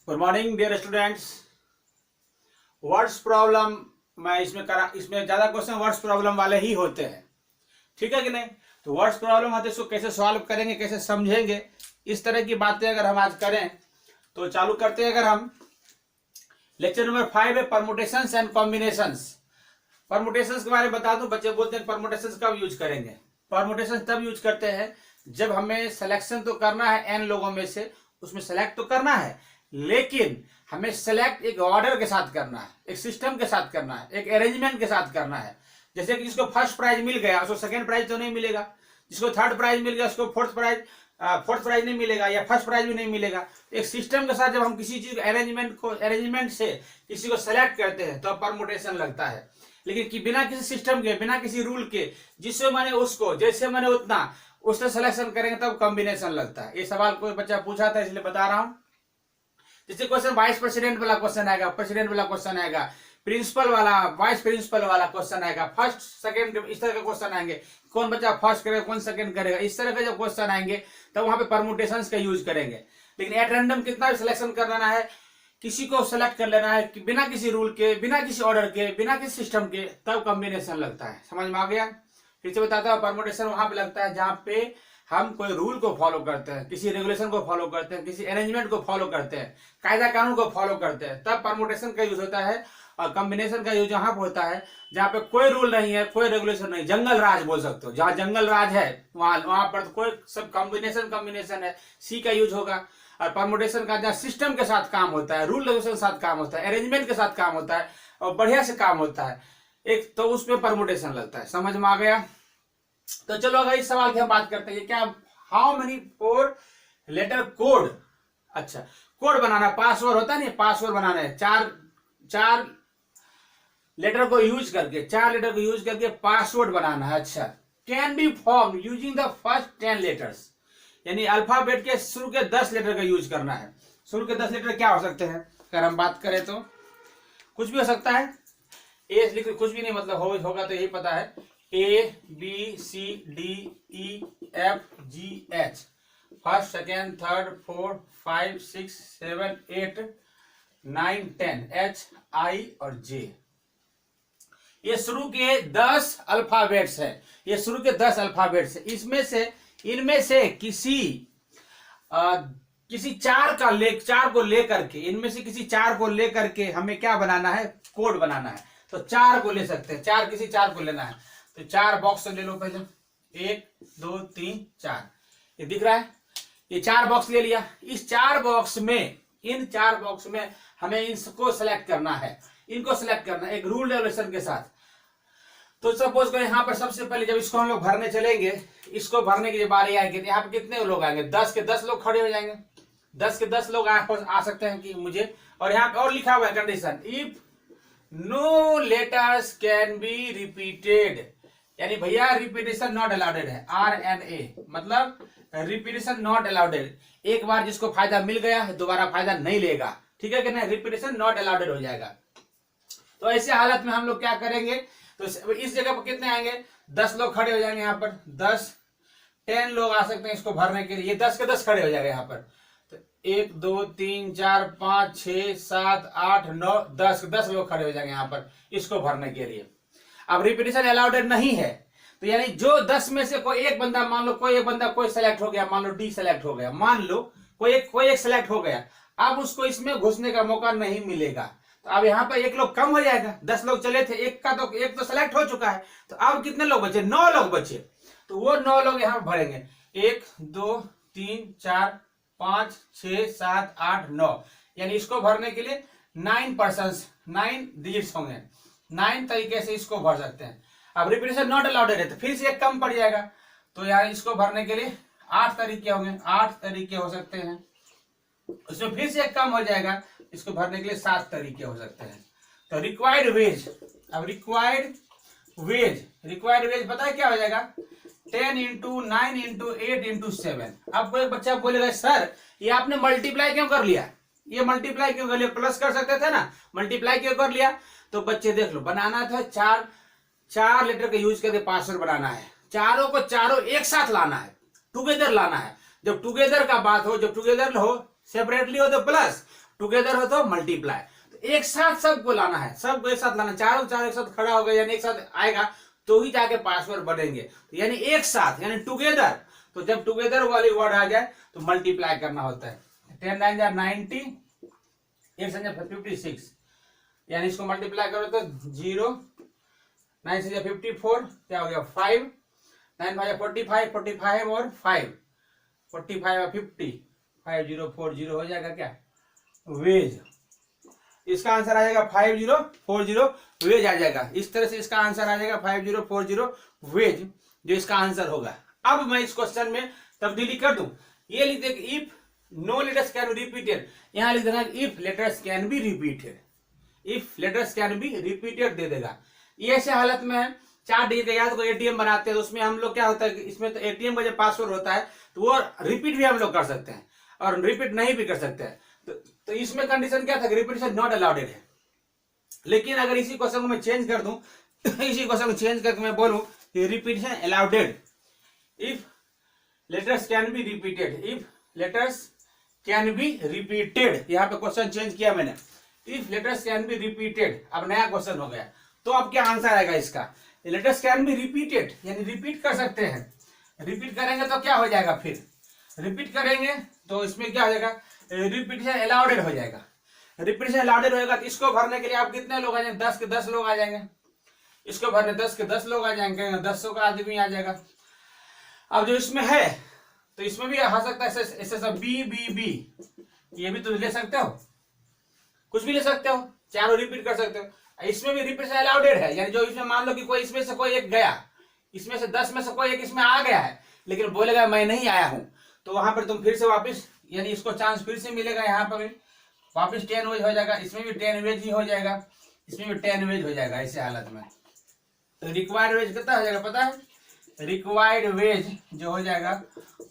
Good morning dear students. Words problem मैं इसमें ज्यादा क्वेश्चन वर्ड्स प्रॉब्लम वाले ही होते हैं, ठीक है कि नहीं। तो वर्ड्स प्रॉब्लम होते हैं, इसको कैसे सॉल्व करेंगे, कैसे समझेंगे, इस तरह की बातें अगर हम आज करें तो चालू करते हैं। अगर हम लेक्चर नंबर 5 है परमुटेशंस एंड कॉम्बिनेशंस। परमुटेशंस के बारे में बता दूं, बच्चे बोलते हैं परमुटेशंस कब यूज करेंगे। परमुटेशंस तब यूज करते हैं जब हमें सिलेक्शन तो करना है n लोगों में से, उसमें सेलेक्ट तो करना है, लेकिन हमें सेलेक्ट एक ऑर्डर के साथ करना है, एक सिस्टम के साथ करना है, एक अरेंजमेंट के साथ करना है। जैसे कि जिसको फर्स्ट प्राइज मिल गया उसको सेकंड प्राइज तो नहीं मिलेगा, जिसको थर्ड प्राइज मिल गया उसको फोर्थ प्राइज नहीं मिलेगा, या फर्स्ट प्राइज भी नहीं मिलेगा। एक सिस्टम के साथ जब हम किसी चीज अरेंजमेंट से किसी को सेलेक्ट करते हैं तो परमुटेशन लगता है। लेकिन कि बिना किसी सिस्टम के, बिना किसी रूल के, जिससे मैंने उसको, जैसे मैंने उतना उससे सिलेक्शन करेंगे तब कॉम्बिनेशन लगता है। ये सवाल कोई बच्चा पूछा था इसलिए बता रहा हूं। जैसे क्वेश्चन वाइस प्रेसिडेंट वाला क्वेश्चन आएगा, प्रेसिडेंट वाला क्वेश्चन आएगा, प्रिंसिपल वाला, वाइस प्रिंसिपल वाला क्वेश्चन आएगा, फर्स्ट सेकंड, इस तरह के क्वेश्चन आएंगे। कौन बच्चा फर्स्ट करेगा, कौन सेकंड करेगा, इस तरह के जब क्वेश्चन आएंगे तब वहां पे परमुटेशंस का यूज करेंगे। लेकिन एट रैंडम कितना भी सिलेक्शन कर लेना है, किसी को सेलेक्ट कर लेना है कि बिना किसी रूल के, बिना किसी ऑर्डर के, बिना किसी सिस्टम के, तब कॉम्बिनेशन लगता है। समझ में आ गया। फिर से बताता हूं, परमुटेशन वहां पे लगता है जहां पे हम कोई रूल को फॉलो करते हैं, किसी रेगुलेशन को फॉलो करते हैं, किसी अरेंजमेंट को फॉलो करते हैं, कायदा कानून को फॉलो करते हैं, तब परमुटेशन का यूज होता है। और कॉम्बिनेशन का यूज जहां पर होता है जहां पे कोई रूल नहीं है, कोई रेगुलेशन नहीं, जंगल राज बोल सकते हो। जहां जंगल राज है वहां पर कोई सब कॉम्बिनेशन है, सी का यूज होगा। और परमुटेशन का जहां सिस्टम के साथ काम होता है, रूल रेगुलेशन के साथ काम होता है, अरेंजमेंट के साथ काम होता है और बढ़िया से काम होता है एक, तो उसमें परमुटेशन लगता है। समझ में आ गया। तो चलो अगर इस सवाल की हम बात करते हैं, क्या हाउ मेनी 4 लेटर कोड। अच्छा, कोड बनाना, पासवर्ड होता नहीं, पासवर्ड बनाना है, चार लेटर को यूज करके पासवर्ड बनाना है। अच्छा, can be form using the first 10 letters, यानी अल्फाबेट के शुरू के 10 लेटर का यूज करना है। शुरू के 10 लेटर क्या हो सकते हैं अगर हम बात करें तो कुछ भी हो सकता है। ए लिख, कुछ भी नहीं, मतलब होगा तो यही पता है, ABCDEFGH, first second third fourth 5 6 7 8 9 10 HI और J। ये शुरू के 10 अल्फाबेट्स है, ये शुरू के 10 अल्फाबेट्स है। इनमें से किसी चार को लेकर के, इनमें से किसी चार को लेकर के हमें क्या बनाना है, कोड बनाना है। तो चार को ले सकते हैं, किसी चार को लेना है। तो 4 बॉक्स ले लो पहले, 1 2 3 4, ये दिख रहा है। ये 4 बॉक्स ले लिया। इन 4 बॉक्स में हमें इनको सेलेक्ट करना है, एक रूल रेगुलेशन के साथ। तो सपोज करें यहाँ पर सबसे पहले जब इसको हम लोग भरने चलेंगे, इसको भरने की जब बारी आएगी तो यहाँ पे कितने लोग आएंगे, 10 के 10 लोग खड़े हो जाएंगे। 10 के 10 लोग आ सकते हैं कि मुझे, और यहाँ पे और लिखा हुआ है condition, if no letters can be repeated, यानी भैया रिपीटेशन नॉट अलाउडेड है, RNA, मतलब रिपीटेशन नॉट अलाउडेड। एक बार जिसको फायदा मिल गया है दोबारा फायदा नहीं लेगा, ठीक है कि नहीं, रिपीटेशन नॉट अलाउडेड हो जाएगा। तो ऐसे हालत में हम लोग क्या करेंगे, तो इस जगह पर कितने आएंगे, 10 लोग खड़े हो जाएंगे। यहाँ पर 10 लोग आ सकते हैं इसको भरने के लिए, ये 10 के 10 खड़े हो जाएंगे यहाँ पर। तो 1 2 3 4 5 6 7 8 9 10 लोग खड़े हो जाएंगे यहाँ पर इसको भरने के लिए। अब रिपीटेशन अलाउडेड नहीं है, तो यानी जो 10 में से कोई एक बंदा, मान लो कोई सेलेक्ट हो गया, मान लो D सेलेक्ट हो गया, मान लो कोई एक सेलेक्ट हो गया, अब उसको इसमें घुसने का मौका नहीं मिलेगा। तो अब यहाँ पर एक लोग कम हो जाएगा, 10 लोग चले थे, एक तो सेलेक्ट हो चुका है, तो अब कितने लोग बचे, 9 लोग बचे। तो वो 9 लोग यहाँ भरेंगे, 1 2 3 4 5 6 7 8 9, यानी इसको भरने के लिए 9 डिजिट्स होंगे, 9 तरीके से इसको भर सकते हैं। अब रिपीटेशन नॉट अलाउडेड है तो फिर से एक कम पड़ जाएगा, तो यार इसको भरने के लिए 8 तरीके होंगे, 8 तरीके हो सकते हैं। उसमें फिर से एक कम हो जाएगा, इसको भरने के लिए 7 तरीके हो सकते हैं। तो रिक्वायर्ड वेज, अब रिक्वायर्ड वेज पता है क्या हो जाएगा, 10 × 9 × 8 × 7। अब कोई बच्चा बोलेगा सर ये आपने मल्टीप्लाई क्यों कर लिया, प्लस कर सकते थे ना, मल्टीप्लाई क्यों कर लिया। तो बच्चे देख लो, बनाना था 4 लेटर का यूज करके पासवर्ड बनाना है, चारों को एक साथ लाना है, टुगेदर लाना है। जब टुगेदर का बात हो, जब टुगेदर हो, सेपरेटली हो तो प्लस, टुगेदर हो तो मल्टीप्लाई। तो एक साथ सबको लाना है, सबको एक साथ लाना, चारों चारों एक साथ खड़ा हो गया यानी एक साथ आएगा तो ही जाके पासवर्ड बनेंगे। तो यानी एक साथ यानी टुगेदर, तो जब टुगेदर वाली वर्ड आ जाए तो मल्टीप्लाई करना होता है। 10 9 जा 90, 8 से 56, यानी इसको मल्टीप्लाई करो तो 0, 9 से 54, क्या हो गया 5, 9 5 45, 45 और 5, 45 और 50, 5040 हो जाएगा क्या वेज। इसका आंसर आ जाएगा 5040 वेज आ जाएगा। इस तरह से इसका आंसर आ जाएगा 5040 वेज, जो इसका आंसर होगा। अब मैं इस क्वेश्चन में तब्दीली कर दूं, ये लिख दे if no letters can be repeated, यहां लिख देना if letters can be repeated, if letters can be repeated दे देगा। ये ऐसे हालत में है 4 डिजिट का याद को एटीएम बनाते हैं तो उसमें हम लोग क्या होता है कि इसमें तो एटीएम का जो पासवर्ड होता है तो वो रिपीट भी हम लोग कर सकते हैं और रिपीट नहीं भी कर सकते हैं। तो इसमें कंडीशन क्या था कि रिपीटेशन नॉट अलाउडेड है। लेकिन अगर इसी क्वेश्चन को मैं चेंज कर दूं इसी क्वेश्चन को चेंज करके मैं बोलूं कि repetition allowed, if letters can be repeated, if letters can be repeated, यहां पे क्वेश्चन चेंज किया मैंने, if letters can be repeated, अब नया क्वेश्चन हो गया। तो अब क्या आंसर आएगा इसका, लेटर्स कैन बी रिपीटेड यानी रिपीट कर सकते हैं, रिपीट करेंगे तो क्या हो जाएगा, फिर रिपीट करेंगे तो इसमें क्या हो जाएगा रिपीटेशन अलाउडेड हो जाएगा। रिपीटेशन अलाउडेड होगा तो इसको भरने के लिए आप कितने लोग आ जाएंगे, 10 के 10 लोग आ जाएंगे, इसको भरने 10 के 10 लोग आ जाएंगे, 10 का आदमी आ जाएगा। अब जो इसमें है तो इसमें भी आ सकता है ऐसे सब बी बी बी, ये भी तो ले सकते हो, कुछ भी ले सकते हो, चारों रिपीट कर सकते हो। इसमें भी रिपीटेशन अलाउडेड है, यानी जो इसमें मान लो कि कोई इसमें से कोई एक गया, इसमें से 10 में से कोई एक इसमें आ गया है लेकिन बोलेगा मैं नहीं आया हूं, तो वहां पर तुम फिर से वापस यानी इसको चांस फिर से मिलेगा, यहाँ पर भी वापस 10 वेज हो जाएगा, इसमें भी 10 वेज ही हो जाएगा, इसमें भी 10 वेज हो जाएगा ऐसे हालत में। तो रिक्वायर्ड वेज कितना हो जाएगा पता है, रिक्वायर्ड वेज जो हो जाएगा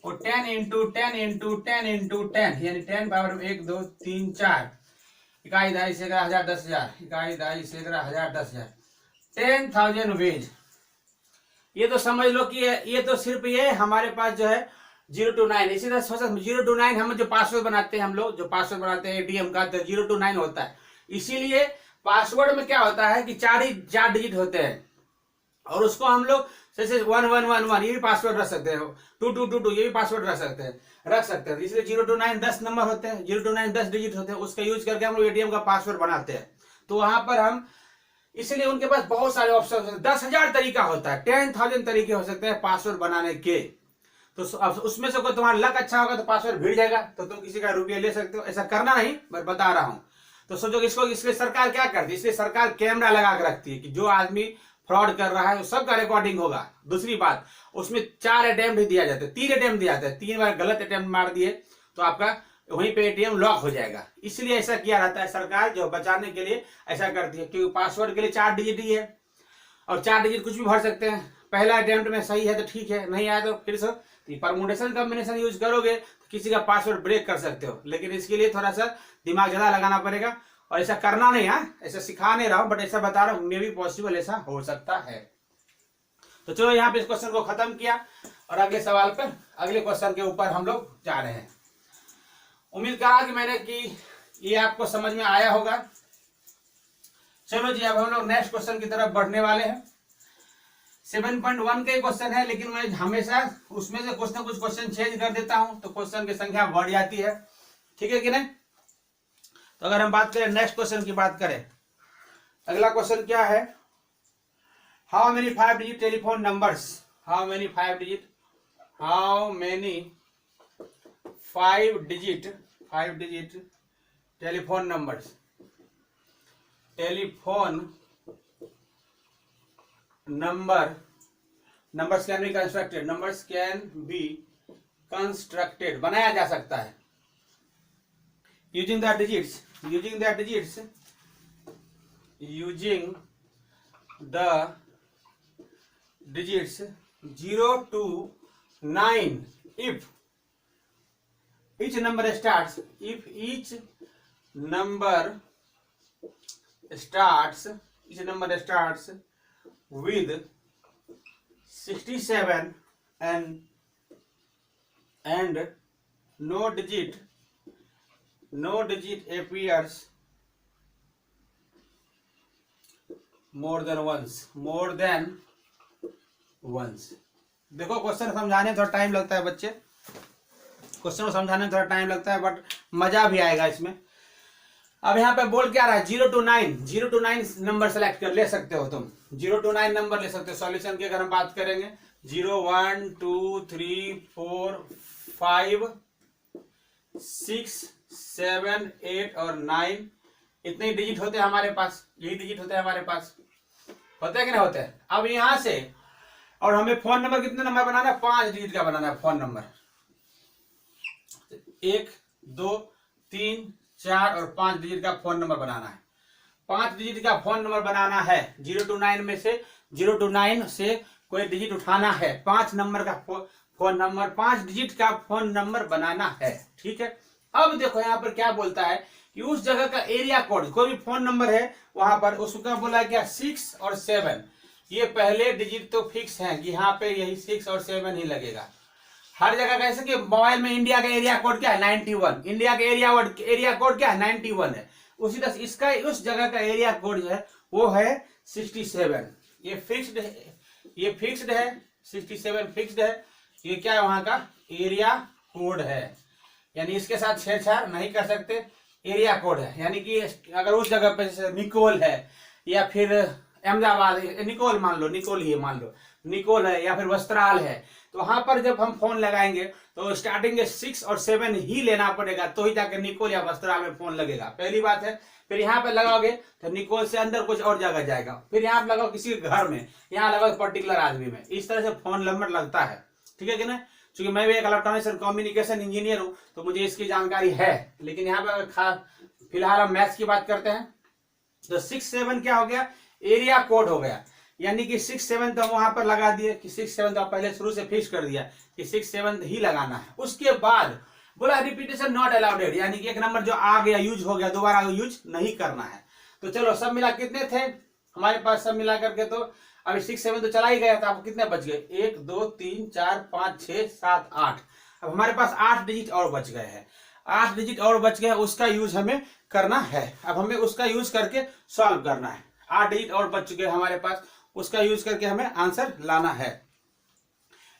वो 10 इंटू 10 इंटू 10 इंटू 10 यानी 10 पावर 1 2 3 4, इकाई दाई से 11,000 10,000, इकाई दाई से 11,000 10,000, 10,000 वेज। ये तो समझ लो कि ये तो सिर्फ ये हमारे पास जो है 0 to 9, इसी तरह 0 to 9 हम जो पासवर्ड बनाते हैं, हम लोग जो पासवर्ड बनाते हैं एटीएम का तो 0 to 9 होता है। इसीलिए पासवर्ड में क्या होता है कि 4 डिजिट होते हैं और उसको हम लोग जैसे 1111 ये भी पासवर्ड रख सकते हैं, 2222 ये भी पासवर्ड रख सकते हैं। इसलिए 0 to 9 10 नंबर होते हैं, 0 to 9 10 डिजिट होते हैं, उसका यूज करके हम लोग एटीएम का पासवर्ड बनाते हैं। तो वहां पर हम इसलिए उनके पास बहुत सारे ऑप्शन होते हैं, 10,000 तरीका होता है, 10,000 तरीके हो सकते हैं पासवर्ड बनाने के। तो उसमें से कोई तुम्हारा लक अच्छा होगा तो पासवर्ड भिड़ जाएगा तो तुम किसी का रुपया ले सकते हो, ऐसा करना नहीं मैं बता रहा हूं। तो सोचो इसको इसलिए सरकार क्या करती है, इसलिए सरकार कैमरा लगा के रखती है कि जो आदमी फ्रॉड कर रहा है वो सबका रिकॉर्डिंग होगा। दूसरी बात उसमें 4 अटेम्प्ट ही दिया जाता है, 3 अटेम्प्ट दिया जाता है, 3 बार गलत अटेम्प्ट मार दिए तो आपका वहीं पे एटीएम लॉक हो जाएगा। इसलिए ऐसा किया रहता है, सरकार जो बचाने के लिए ऐसा करती है, क्योंकि पासवर्ड के लिए 4 डिजिट ही है और 4 डिजिट कुछ भी भर सकते हैं। पहला अटेम्प्ट में सही है तो ठीक है, नहीं आया तो फिर से परमुटेशन कॉम्बिनेशन यूज करोगे तो किसी का पासवर्ड ब्रेक कर सकते हो, लेकिन इसके लिए थोड़ा सा दिमाग ज्यादा लगाना पड़ेगा और ऐसा करना नहीं है, ऐसा सिखा नहीं रहा हूं बट ऐसा बता रहा हूं मे भी पॉसिबल ऐसा हो सकता है। तो चलो यहाँ पे इस क्वेश्चन को खत्म किया और अगले सवाल पर अगले क्वेश्चन के ऊपर हम लोग जा रहे हैं। उम्मीद करा कि मैंने कि ये आपको समझ में आया होगा। चलो जी अब हम लोग नेक्स्ट क्वेश्चन की तरफ बढ़ने वाले हैं। 7.1 के क्वेश्चन है लेकिन मैं हमेशा उसमें से कुछ ना कुछ क्वेश्चन चेंज कर देता हूं तो क्वेश्चन की संख्या बढ़ जाती है, ठीक है कि नहीं। तो अगर हम बात करें नेक्स्ट क्वेश्चन की बात करें, अगला क्वेश्चन क्या है, how many 5 digit telephone numbers, how many 5 digit 5 digit telephone numbers, telephone numbers can be constructed, numbers can be constructed बनाया जा सकता है using the digits 0 to 9 if each number starts with 67 and no digit no digit appears more than once। देखो क्वेश्चन समझाने में थोड़ा time लगता है बच्चे, क्वेश्चन को समझाने में थोड़ा टाइम लगता है, बट मजा भी आएगा इसमें। अब यहाँ पे बोल क्या रहा है, 0 to 9, 0 to 9 नंबर सेलेक्ट कर ले सकते हो तुम, 0 to 9 नंबर ले सकते हो। सॉल्यूशन की अगर हम बात करेंगे 0 1 2 3 4 5 6 7 8 और 9, इतने डिजिट होते हैं हमारे पास, यही डिजिट होते हैं हमारे पास, होते हैं कि नहीं होते हैं। अब यहां से और हमें फोन नंबर कितने नंबर बनाना है, 5 डिजिट का बनाना है फोन नंबर, 1 2 3 4 और 5 डिजिट का फोन नंबर बनाना है। 5 डिजिट का फोन नंबर बनाना है, 0 to 9 में से 0 to 9 से कोई डिजिट उठाना है, 5 नंबर का फोन नंबर, 5 डिजिट का फोन नंबर बनाना है। ठीक है, अब देखो यहाँ पर क्या बोलता है कि उस जगह का एरिया कोड, कोई भी फोन नंबर है वहां पर, उसका बोला है क्या 6 और 7, ये पहले डिजिट तो फिक्स है कि यहाँ पे यही 6 और 7 ही लगेगा हर जगह। कैसे कि मोबाइल में इंडिया का एरिया कोड क्या है 91, इंडिया का एरिया कोड क्या है 91 है, उसी तरह इसका उस जगह का एरिया कोड जो है वो है 67। ये फिक्स्ड है, ये फिक्स्ड है, 67 फिक्स्ड है, ये क्या है वहां का एरिया कोड है, यानी इसके साथ छेड़छाड़ नहीं कर सकते, एरिया कोड है। यानी कि अगर उस जगह पे जैसे निकोल है या फिर अहमदाबाद, निकोल मान लो, निकोल ही मान लो, निकोल है या फिर वस्त्राल है, तो वहां पर जब हम फोन लगाएंगे तो स्टार्टिंग में 6 और 7 ही लेना पड़ेगा, तो ही जाकर निकोल या वस्त्राल में फोन लगेगा, पहली बात है। फिर यहाँ पे लगाओगे तो निकोल से अंदर कुछ और जगह जाएगा, फिर यहाँ पे लगाओ किसी के घर में, यहाँ लगाओ पर्टिकुलर आदमी में, इस तरह से फोन नंबर लगता है। ठीक है कि ना, क्योंकि मैं भी एक इलेक्ट्रॉनिक्स एंड कम्युनिकेशन इंजीनियर हूँ तो मुझे इसकी जानकारी है, लेकिन यहाँ पे फिलहाल हम मैथ्स की बात करते हैं। तो 6 7 क्या हो गया, एरिया कोड हो गया, यानी कि 6 7 तो हम वहां पर लगा दिए कि 6 7 तो पहले शुरू से फिक्स कर दिया कि 6 7 ही लगाना है। उसके बाद बोला रिपीटेशन नॉट अलाउडेड, यानी कि एक नंबर जो आ गया यूज हो गया दोबारा यूज नहीं करना है। तो चलो सब मिला कितने थे हमारे पास, सब मिला करके तो अभी 6 7 तो चला ही गया था, अब कितने बच गए 1 2 3 4 5 6 7 8, अब हमारे पास 8 डिजिट और बच गए हैं, 8 डिजिट और बच गए, उसका यूज हमें करना है। अब हमें उसका यूज करके सॉल्व करना है, 8 डिजिट और बच चुके हैं हमारे पास, उसका यूज करके हमें आंसर लाना है।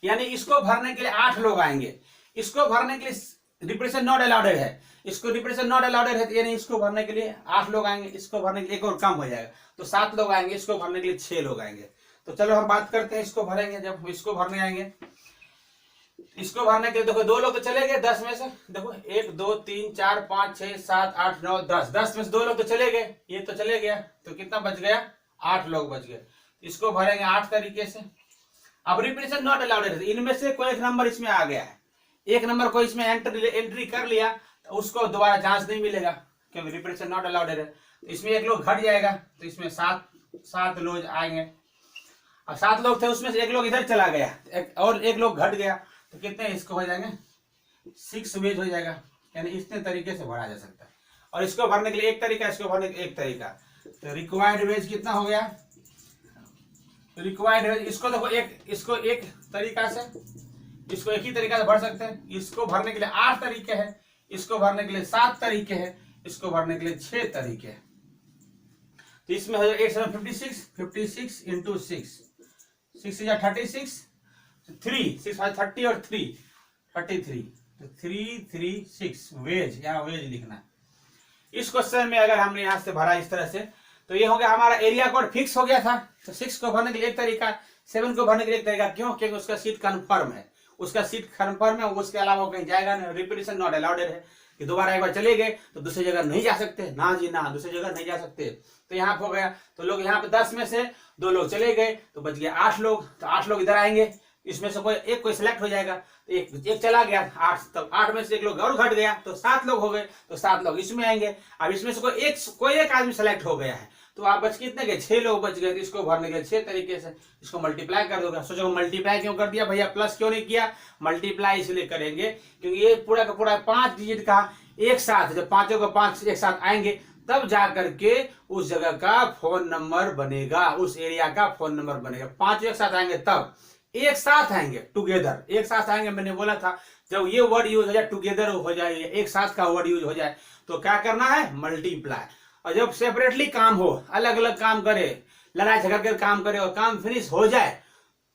यानी इसको भरने के लिए 8 लोग आएंगे, इसको भरने के लिए रिप्रेजेंट नॉट अलाउडेड है, इसको रिप्रेजेंट नॉट अलाउडेड है, यानी इसको भरने के लिए 8 लोग आएंगे, इसको भरने के लिए एक और कम हो जाएगा तो 7 लोग आएंगे, इसको भरने के लिए 6 लोग आएंगे। तो चलो हम बात करते हैं इसको भरेंगे, जब इसको भरने आएंगे, इसको भरने के लिए देखो 2 लोग तो चले गए 10 में से, देखो 1 2 3 4 5 6 7 8 9 10, 10 में से 2 लोग तो चले गए, ये तो चले गया, तो कितना बच गया 8 लोग बच गए, इसको भरेंगे 8 तरीके से। अब रिप्रेजेंट नॉट अलाउडेड है, इनमें से कोई एक नंबर इसमें आ गया है, एक नंबर को इसमें एंट्री कर लिया तो उसको दोबारा जांच नहीं मिलेगा क्योंकि रिप्रेजेंट नॉट अलाउडेड है, तो इसमें एक लोग घट जाएगा, तो इसमें 7 लोग आएंगे। अब 7 लोग थे उसमें से एक लोग इधर चला गया और एक लोग घट गया, तो कितने इसको हो जाएंगे 6 वेज हो जाएगा, यानी इतने तरीके से भरा जा सकता है। और इसको भरने के लिए एक तरीका, इसको भरने के लिए एक तरीका, तो रिक्वायर्ड वेज कितना हो गया, रिक्वायर्ड वेज इसको देखो इसको एक तरीका से, इसको एक ही तरीका से भर सकते हैं, इसको भरने के लिए 8 तरीके हैं, इसको भरने के लिए 7 तरीके हैं, इसको भरने के लिए 6 तरीके हैं। तो इसमें हो जाएगा 56 इंटू 6 6 36 3 6 30 और 3 33, तो 3 3 6 वेज, यहाँ वेज लिखना है। इस क्वेश्चन में अगर हमने यहां से भरा इस तरह से, तो ये हो गया हमारा एरिया कोड फिक्स हो गया था, तो 6 को भरने के लिए एक तरीका, 7 को भरने के लिए एक तरीका, क्यों, क्योंकि उसका सीट कंफर्म है, उसका सीट कंफर्म है, उसके अलावा कहीं जाएगा नहीं, रिपीटेशन नॉट अलाउडेड है कि दोबारा एक बार चले गए तो दूसरी जगह नहीं जा सकते, ना जी ना, दूसरी जगह नहीं जा सकते। तो यहाँ पे हो गया, तो लोग यहाँ पे 10 में से 2 लोग चले गए तो बच गया 8 लोग, तो 8 लोग इधर आएंगे, इसमें से कोई सिलेक्ट हो जाएगा, तो एक चला गया 8, तब 8 में से एक लोग और घट गया तो 7 लोग हो गए, तो 7 लोग इसमें आएंगे। अब इसमें से कोई एक आदमी सेलेक्ट हो गया है, तो आप बच कितने गए 6 लोग बच गए, तो इसको भरने के 6 तरीके से इसको मल्टीप्लाई कर दोगे। सोचो मल्टीप्लाई क्यों कर दिया भैया, प्लस क्यों नहीं किया, मल्टीप्लाई इसलिए करेंगे क्योंकि ये पूरा का पूरा 5 डिजिट का एक साथ, जब पांचों को 5 एक साथ आएंगे तब जा करके उस जगह का फोन नंबर बनेगा, उस एरिया का फोन नंबर बनेगा। 5 एक साथ आएंगे तब, एक साथ आएंगे टुगेदर, एक साथ आएंगे, मैंने बोला था जब ये वर्ड यूज हो जाए, टुगेदर हो जाए, एक साथ का वर्ड यूज हो जाए, तो क्या करना है, मल्टीप्लाई। और जब सेपरेटली काम हो, अलग अलग काम करे, लड़ाई झगड़ कर काम करे और काम फिनिश हो जाए,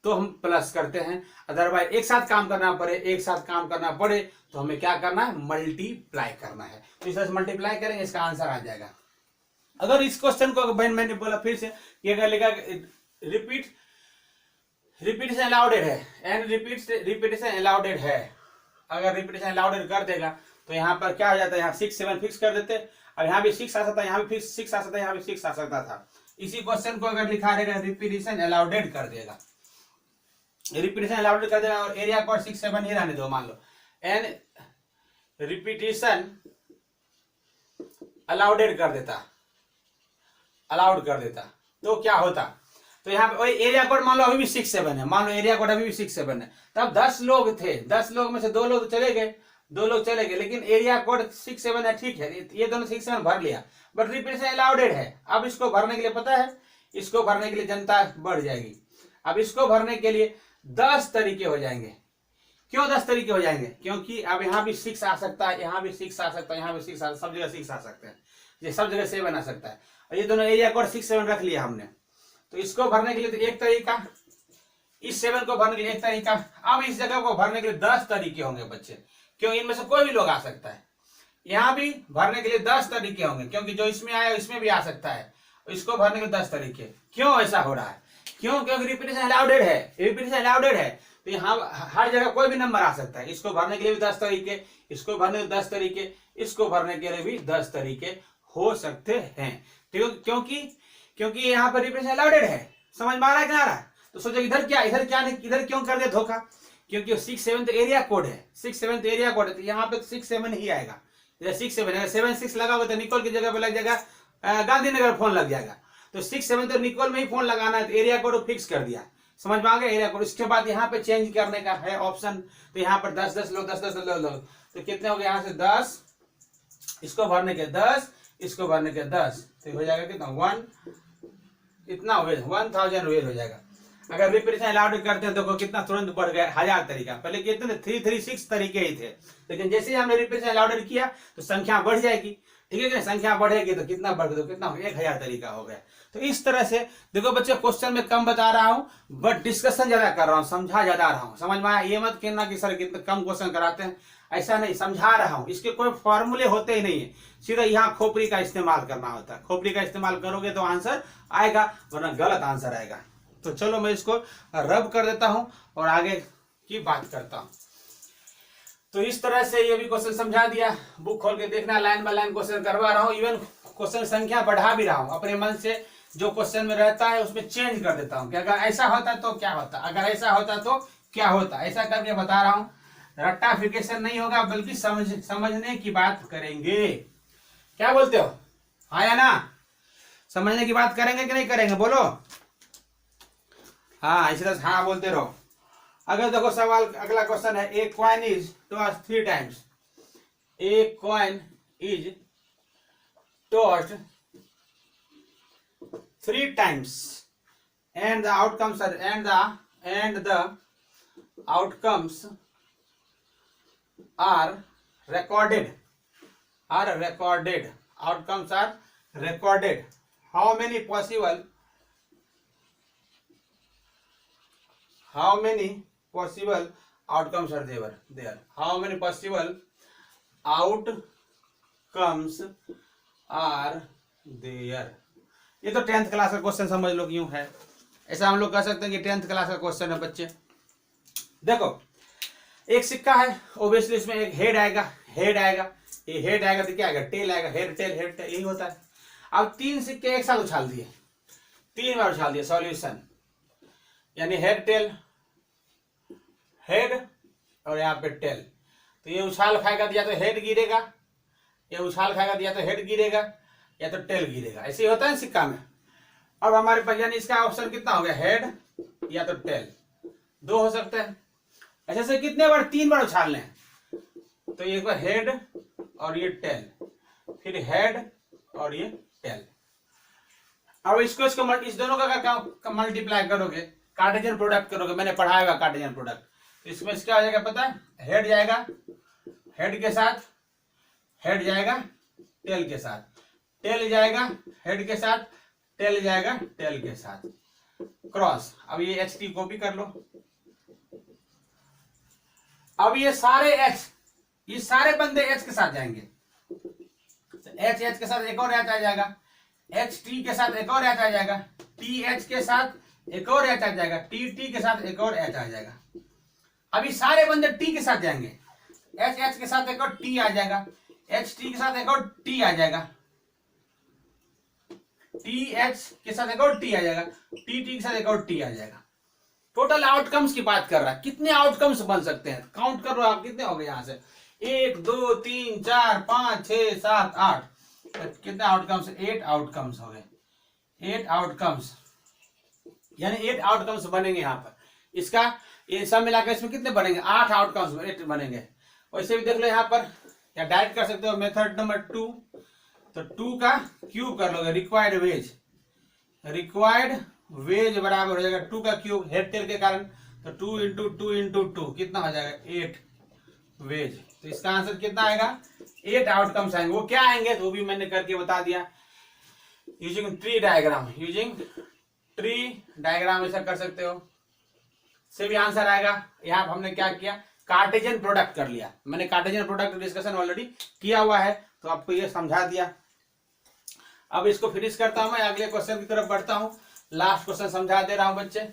तो हम प्लस करते हैं। अदरवाइज एक साथ काम करना पड़े तो हमें क्या करना है, मल्टीप्लाई करना है। तो इस तरह से मल्टीप्लाई करेंगे, इसका आंसर आ जाएगा। अगर इस क्वेश्चन को मैंने बोला फिर से कि अगर लिखा रिपीटेशन अलाउडेड है एंड रिपीटेशन अलाउडेड है, अगर रिपीटेशन अलाउडेड कर देगा तो यहाँ पर क्या हो जाता है, यहाँ 6 7 फिक्स कर देते। अब यहाँ भी 6 आ सकता है, यहाँ भी 6 आ सकता है, यहाँ भी 6 आ सकता था। इसी क्वेश्चन को अगर लिखा रहेगा रिपीटेशन अलाउडेड कर देगा, रिपीटेशन अलाउडेड कर देगा और एरिया कोड 6 7 ही रहने दो, मान लो एंड रिपीटेशन अलाउड कर देता तो क्या होता, तो यहाँ पे एरिया कोड मान लो अभी भी 6 7 है, मान लो एरिया कोड अभी भी 6 7 है, तब 10 लोग थे, 10 लोग में से 2 लोग चले गए, लेकिन एरिया कोड 6 7 है, ठीक है, ये दोनों 6 7 भर लिया, बट रिपीटेशन अलाउडेड है। अब इसको भरने के लिए पता है, इसको भरने के लिए जनता बढ़ जाएगी। अब इसको भरने के लिए 10 तरीके हो जाएंगे। क्यों 10 तरीके हो जाएंगे, क्योंकि अब यहाँ भी 6 आ सकता है, यहाँ भी 6 आ सकता है, यहाँ भी 6 आ, सब जगह 6 आ सकते हैं, ये सब जगह 7 आ सकता है। और ये दोनों एरिया कोड 6 7 रख लिया हमने, तो इसको भरने के लिए तो एक तरीका, इस 7 को भरने के लिए एक तरीका, अब इस जगह को भरने के लिए 10 तरीके होंगे बच्चे, क्यों इनमें से कोई भी लोग आ सकता है। यहाँ भी भरने के लिए 10 तरीके होंगे, क्योंकि जो इसमें आया इसमें भी आ सकता है, इसको भरने के लिए 10 तरीके। क्यों ऐसा हो रहा है, क्योंकि रिपीटेशन अलाउडेड है, तो यहाँ हर जगह कोई भी नंबर आ सकता है। इसको भरने के लिए भी 10 तरीके, इसको भरने के लिए 10 तरीके, इसको भरने के लिए भी 10 तरीके हो सकते हैं, क्योंकि यहाँ पर रिपीटेशन अलाउडेड है। समझ में आ रहा है कि ना आ रहा है? तो सोचो इधर क्यों कर दिया धोखा, क्योंकि 6 7 तो एरिया कोड है, 6 7 तो एरिया कोड है, तो यहाँ पे 6 7 ही आएगा। 6 7 7 6 लगा होगा तो निकोल की जगह पे लग जाएगा गांधीनगर फोन लग जाएगा, तो 6 7 तो निकोल में ही फोन लगाना है, तो एरिया कोड फिक्स कर दिया। समझ में आ गया एरिया कोड। इसके बाद यहाँ पे चेंज करने का है ऑप्शन, तो यहाँ पर 10 10 लोग 10 10 लोग, तो कितने हो गए यहाँ से 10, इसको भरने के 10, इसको भरने के 10, तो हो जाएगा कितना 1, इतना वेज 1000 वेज हो जाएगा। अगर रिपीटेशन अलाउड करते हैं तो कितना तुरंत बढ़ गया, 1000 तरीका। पहले कितने थे, 336 तरीके ही थे, लेकिन जैसे ही हमने रिपीटेशन अलाउड किया तो संख्या बढ़ जाएगी, ठीक है कि संख्या बढ़ेगी तो कितना बढ़ गया, कितना 1000 तरीका हो गया। तो इस तरह से देखो बच्चे, क्वेश्चन में कम बता रहा हूँ बट डिस्कशन ज्यादा कर रहा हूँ, समझा ज्यादा रहा हूँ। समझ में आया? ये मत कहना कि सर कितने कम क्वेश्चन कराते हैं, ऐसा नहीं, समझा रहा हूँ। इसके कोई फॉर्मूले होते ही नहीं है, सीधा यहाँ खोपड़ी का इस्तेमाल करना होता है। खोपड़ी का इस्तेमाल करोगे तो आंसर आएगा, वरना गलत आंसर आएगा। तो चलो मैं इसको रब कर देता हूँ और आगे की बात करता हूँ। तो इस तरह से ये भी क्वेश्चन समझा दिया, बुक खोल के देखना, लाइन बाय लाइन क्वेश्चन करवा रहा हूँ, इवन क्वेश्चन संख्या बढ़ा भी रहा हूँ अपने मन से, जो क्वेश्चन में रहता है उसमें चेंज कर देता हूँ कि अगर ऐसा होता तो क्या होता, अगर ऐसा होता तो क्या होता, ऐसा करके बता रहा हूँ। रट्टाफिकेशन नहीं होगा, बल्कि समझने की बात करेंगे। क्या बोलते हो, हाँ या ना? समझने की बात करेंगे कि नहीं करेंगे, बोलो हाँ, इसी तरह हाँ बोलते रहो। अगर देखो सवाल, अगला क्वेश्चन है, a coin is tossed 3 times, a coin is tossed 3 times and the outcomes are recorded. Outcomes are recorded. How many possible outcomes are there? How many possible outcomes are there? ये तो 10th class का question समझ लो क्यों है। ऐसा हम लोग कह सकते हैं कि 10th क्लास का क्वेश्चन है बच्चे। देखो एक सिक्का है, ओब्वियसली इसमें एक हेड आएगा, ये हेड आएगा तो क्या आएगा, टेल आएगा, हेड टेल यही होता है। अब 3 सिक्के एक साथ उछाल दिए, 3 बार उछाल दिए, सॉल्यूशन यानी हेड टेल, हेड और यहाँ पे टेल। तो ये उछाल खाएगा तो या तो हेड गिरेगा, ये उछाल खाएगा तो या तो हेड गिरेगा या तो टेल गिरेगा, ऐसे ही होता है सिक्का में। अब हमारे पास यानी इसका ऑप्शन कितना हो गया, हेड या तो टेल, 2 हो सकते हैं। ऐसे से कितने बार, 3 बार उछालने हैं, तो एक बार हेड और ये टेल, फिर हेड और ये टेल। अब इसको इस दोनों का मल्टीप्लाई करोगे, कार्टेशियन प्रोडक्ट करोगे, मैंने पढ़ाया हुआ कार्टेशियन प्रोडक्ट, तो इसमें क्या हो जाएगा पता है, हेड जाएगा हेड के साथ, हेड जाएगा टेल के साथ, टेल जाएगा हेड के साथ, टेल जाएगा टेल के साथ, क्रॉस। अब ये एच टी कॉपी कर लो। अब ये सारे बंदे एच के साथ जाएंगे, तो एच एच के साथ एक और एच आ जाएगा, एच टी के साथ एक और एच आ जाएगा, टी एच के साथ एक और एच आ जाएगा, टी टी के साथ एक और एच आ जाएगा। अभी सारे बंदे टी के साथ जाएंगे, एच एच के साथ एक और टी आ जाएगा, एच टी के साथ एक और टी आ जाएगा, टी एच के साथ एक और टी आ जाएगा, टी टी के साथ एक और टी आ जाएगा। टोटल आउटकम्स की बात कर रहा है, कितने आउटकम्स बन सकते हैं, काउंट कर रहे हो आप, कितने हो गए यहां से, 1 2 3 4 5 6 7 8, कितने आउटकम्स, 8 आउटकम्स हो गए, 8 आउटकम्स, यानी 8 आउटकम्स बनेंगे यहाँ पर। इसका ये सब मिलाकर इसमें कितने बनेंगे, 8 आउटकम्स 8 बनेंगे। वैसे भी देख लो यहाँ पर, या डायरेक्ट कर सकते हो मेथड नंबर 2, तो 2 का क्यूब कर लोगे, रिक्वायर्ड वेज बराबर हो जाएगा 2 का क्यूब, हेड टेल के कारण, तो 2 इंटू 2 इंटू 2 कितना हो जाएगा, 8 वेज। तो इसका आंसर कितना आएगा, 8 आउटकम्स आएंगे। वो क्या आएंगे तो वो भी मैंने करके बता दिया, यूजिंग ट्री डायग्राम ऐसा कर सकते हो, से भी आंसर आएगा। यहाँ हमने क्या किया, कार्टेशियन प्रोडक्ट कर लिया, मैंने कार्टेशियन प्रोडक्ट डिस्कशन ऑलरेडी किया हुआ है, तो आपको ये समझा दिया। अब इसको फिनिश करता हूं, मैं अगले क्वेश्चन की तरफ बढ़ता हूं, लास्ट क्वेश्चन समझा दे रहा हूं बच्चे।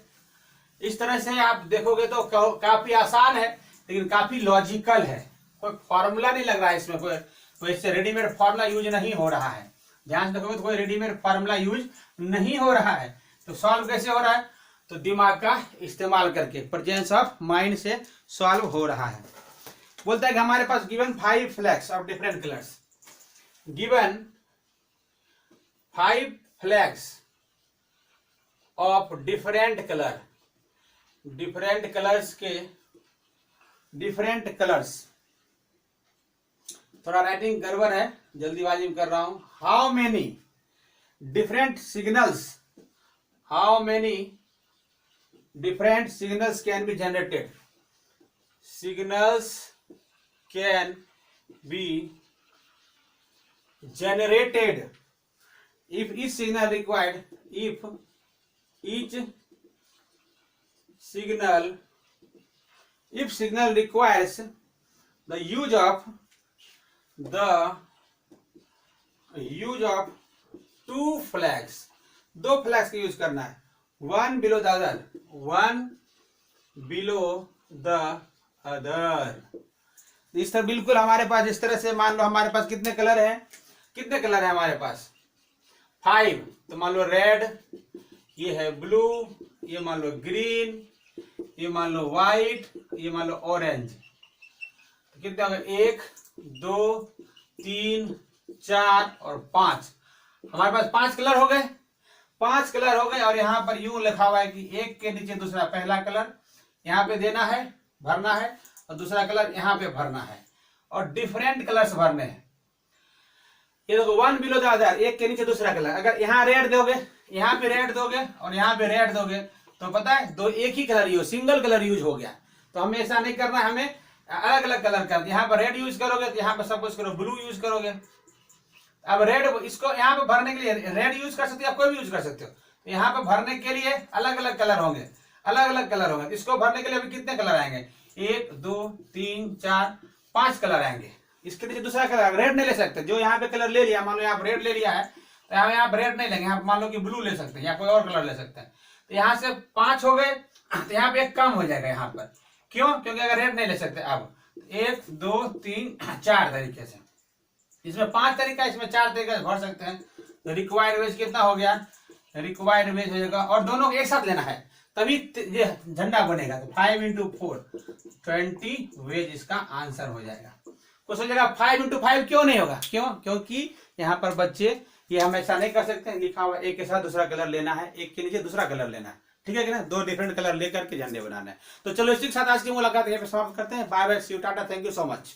इस तरह से आप देखोगे तो काफी आसान है, लेकिन काफी लॉजिकल है, कोई फॉर्मूला नहीं लग रहा है इसमें, कोई इससे रेडीमेड फॉर्मूला यूज नहीं हो रहा है। ध्यान से देखोगे तो कोई रेडीमेड फॉर्मूला यूज नहीं हो रहा है। तो सॉल्व कैसे हो रहा है, तो दिमाग का इस्तेमाल करके, प्रेजेंस ऑफ माइंड से सॉल्व हो रहा है। बोलता है कि हमारे पास given 5 flags of different colours, given 5 flags of different colours के डिफरेंट कलर्स, थोड़ा राइटिंग गड़बड़ है, जल्दीबाजी में कर रहा हूं। How many different signals can be generated, signals can be generated if each signal requires the use of 2 flags, 2 flags का यूज करना है, one below the other। इस तरह बिल्कुल हमारे पास, इस तरह से मान लो हमारे पास कितने कलर है हमारे पास, 5। तो मान लो रेड, ये है ब्लू, ये मान लो ग्रीन, ये मान लो व्हाइट, ये मान लो ऑरेंज। तो कितने हो गए, 1 2 3 4 और 5। हमारे पास 5 कलर हो गए, 5 कलर हो गए। और यहाँ पर यूं लिखा हुआ है कि एक के नीचे दूसरा, पहला कलर यहाँ पे देना है, भरना है, और दूसरा कलर यहाँ पे भरना है, और डिफरेंट कलर्स भरने हैं। ये देखो 1 बिलो द अदर, एक के नीचे दूसरा कलर। अगर यहाँ रेड दोगे, यहाँ पे रेड दोगे और यहाँ पे रेड दोगे, तो पता है दो एक ही colour use, single colour use हो गया। तो हमें ऐसा नहीं करना है, हमें अलग अलग कलर कर, यहाँ पर रेड यूज करोगे तो यहाँ पर सपोज करो ब्लू यूज करोगे। अब रेड, इसको यहाँ पे भरने के लिए रेड यूज कर सकते हो, कोई भी यूज कर सकते हो। तो यहाँ पे भरने के लिए अलग अलग कलर होंगे, इसको भरने के लिए अभी कितने कलर आएंगे, 1 2 3 4 5 कलर आएंगे। इसके नीचे दूसरा कलर रेड नहीं ले सकते, जो यहाँ पे कलर ले लिया, मान लो यहाँ पे रेड ले लिया है, तो यहाँ पे रेड नहीं लेंगे, यहाँ मान लो कि ब्लू ले सकते हैं या कोई और कलर ले सकते हैं। तो यहाँ से 5 हो गए, तो यहाँ पे एक कम हो जाएगा यहाँ पर, क्यों, क्योंकि अगर रेड नहीं ले सकते। अब 1 2 3 4 तरीके से, इसमें 5 तरीका, इसमें 4 तरीके से भर सकते हैं। तो रिक्वायर्ड वेज कितना हो गया, रिक्वायर्ड वेज हो जाएगा, और दोनों को एक साथ लेना है तभी ये झंडा बनेगा। तो 5 × 4 20 वेज इसका आंसर हो जाएगा। तो सोचेगा 5 × 5 क्यों नहीं होगा, क्यों, क्योंकि यहाँ पर बच्चे ये हम ऐसा नहीं कर सकते, लिखा हुआ एक के साथ दूसरा कलर लेना है, एक के नीचे दूसरा कलर लेना है, ठीक है कि ना, 2 डिफरेंट कलर लेकर के झंडे बनाना है। तो चलो इसी के साथ आज की मुलाकात यहाँ पे समाप्त करते हैं। Bye bye, see you, tata, thank you so much.